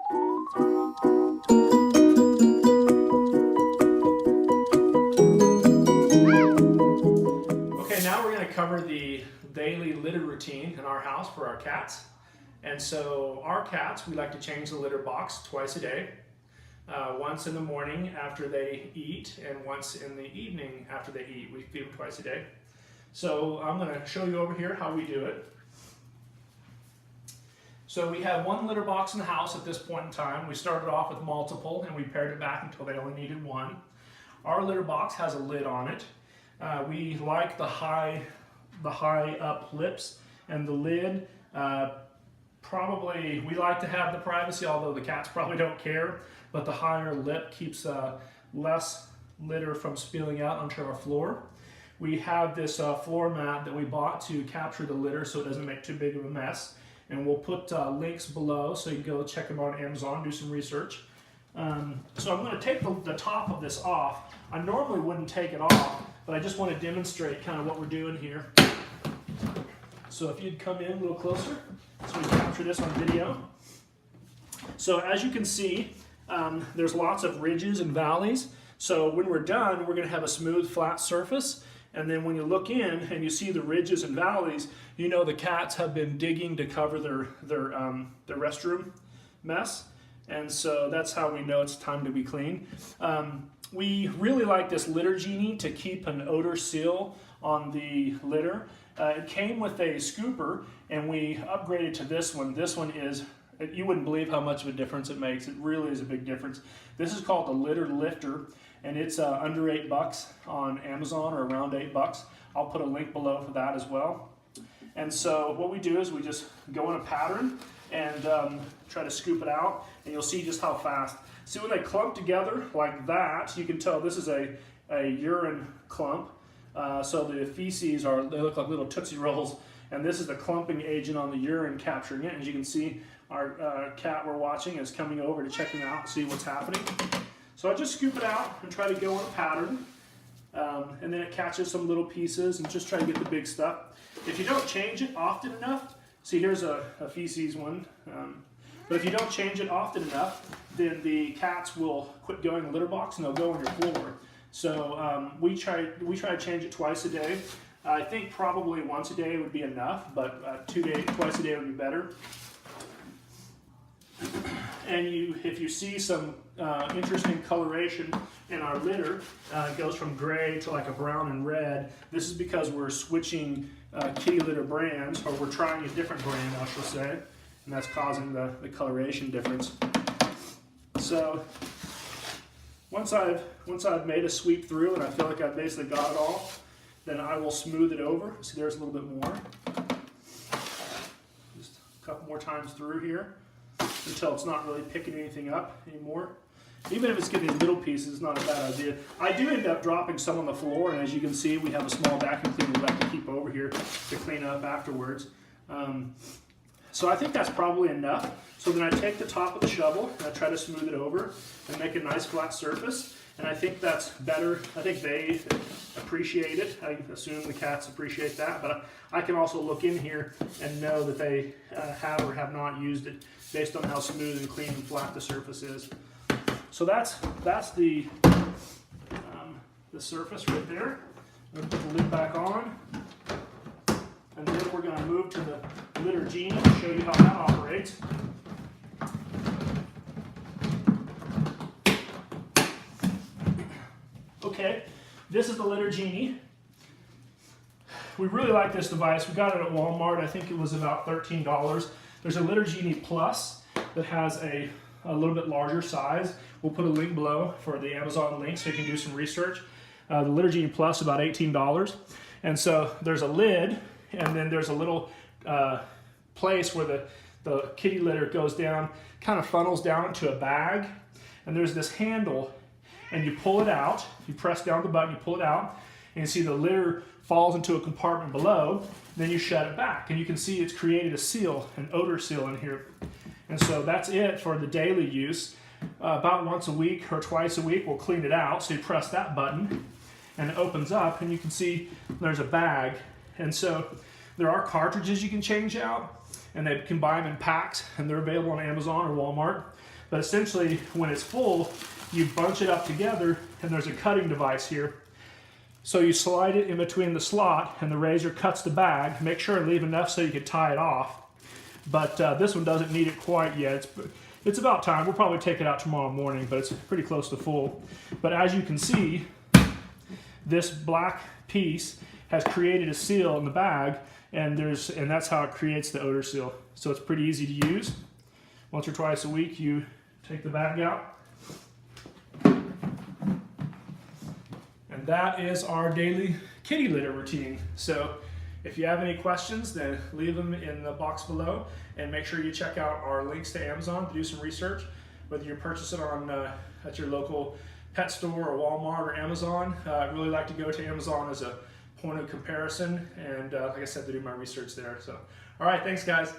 Okay, now we're going to cover the daily litter routine in our house for our cats. And so our cats, we like to change the litter box twice a day. Once in the morning after they eat, and once in the evening after they eat. We feed them twice a day. So I'm going to show you over here how we do it. So we have one litter box in the house at this point in time. We started off with multiple and we paired it back until they only needed one. Our litter box has a lid on it. We like the high up lips and the lid. Probably we like to have the privacy, although the cats probably don't care, but the higher lip keeps less litter from spilling out onto our floor. We have this floor mat that we bought to capture the litter so it doesn't make too big of a mess, and we'll put links below so you can go check them out on Amazon, do some research. So I'm going to take the top of this off. I normally wouldn't take it off, but I just want to demonstrate kind of what we're doing here. So if you'd come in a little closer so we can capture this on video. So as you can see, there's lots of ridges and valleys. So when we're done, we're going to have a smooth, flat surface. And then when you look in and you see the ridges and valleys, you know the cats have been digging to cover their restroom mess. And so that's how we know it's time to be clean. We really like this litter genie to keep an odor seal on the litter. It came with a scooper and we upgraded to this one. This one is, you wouldn't believe how much of a difference it makes. It really is a big difference. This is called the Litter Lifter, and it's under $8 on Amazon, or around $8. I'll put a link below for that as well. And so what we do is we just go in a pattern and try to scoop it out, and you'll see just how fast. See, when they clump together like that, you can tell this is a urine clump. So the feces they look like little Tootsie Rolls, and this is the clumping agent on the urine capturing it. As you can see, our cat we're watching is coming over to check them out and see what's happening. So I just scoop it out and try to go in a pattern, and then it catches some little pieces and just try to get the big stuff. If you don't change it often enough, see here's a feces one, but if you don't change it often enough, then the cats will quit going in the litter box and they'll go on your floor. So we try to change it twice a day. I think probably once a day would be enough, but twice a day would be better. And if you see some interesting coloration in our litter, it goes from gray to like a brown and red. This is because we're switching kitty litter brands, or we're trying a different brand, I should say, and that's causing the coloration difference. So once I've made a sweep through and I feel like I've basically got it all, then I will smooth it over. See, there's a little bit more. Just a couple more times through here until it's not really picking anything up anymore. Even if it's getting little pieces, it's not a bad idea. I do end up dropping some on the floor, and as you can see, we have a small vacuum cleaner we like to keep over here to clean up afterwards. So I think that's probably enough. So then I take the top of the shovel and I try to smooth it over and make a nice flat surface. And I think that's better. I think they appreciate it. I assume the cats appreciate that. But I can also look in here and know that they have or have not used it based on how smooth and clean and flat the surface is. So that's the surface right there. I'm going to put the lid back on. And then we're going to move to the litter genie to show you how that operates. Okay, this is the litter genie. We really like this device. We got it at Walmart. I think it was about $13. There's a Litter Genie Plus that has a little bit larger size. We'll put a link below for the Amazon link so you can do some research. The Litter Genie Plus is about $18. And so there's a lid, and then there's a little place where the kitty litter goes down, kind of funnels down into a bag, and there's this handle, and you pull it out, you press down the button, you pull it out, and you see the litter falls into a compartment below, then you shut it back, and you can see it's created a seal, an odor seal in here. And so that's it for the daily use. About once a week or twice a week we'll clean it out, so you press that button, and it opens up, and you can see there's a bag. And so there are cartridges you can change out, and they can buy them in packs, and they're available on Amazon or Walmart. But essentially, when it's full, you bunch it up together, and there's a cutting device here. So you slide it in between the slot, and the razor cuts the bag. Make sure to leave enough so you can tie it off. But this one doesn't need it quite yet. It's about time. We'll probably take it out tomorrow morning, but it's pretty close to full. But as you can see, this black piece has created a seal in the bag, and that's how it creates the odor seal. So it's pretty easy to use. Once or twice a week, you take the bag out. And that is our daily kitty litter routine. So if you have any questions, then leave them in the box below, and make sure you check out our links to Amazon to do some research. Whether you purchase it on at your local pet store or Walmart or Amazon, I really like to go to Amazon as a point of comparison, and like I said, to do my research there. So, all right, thanks guys.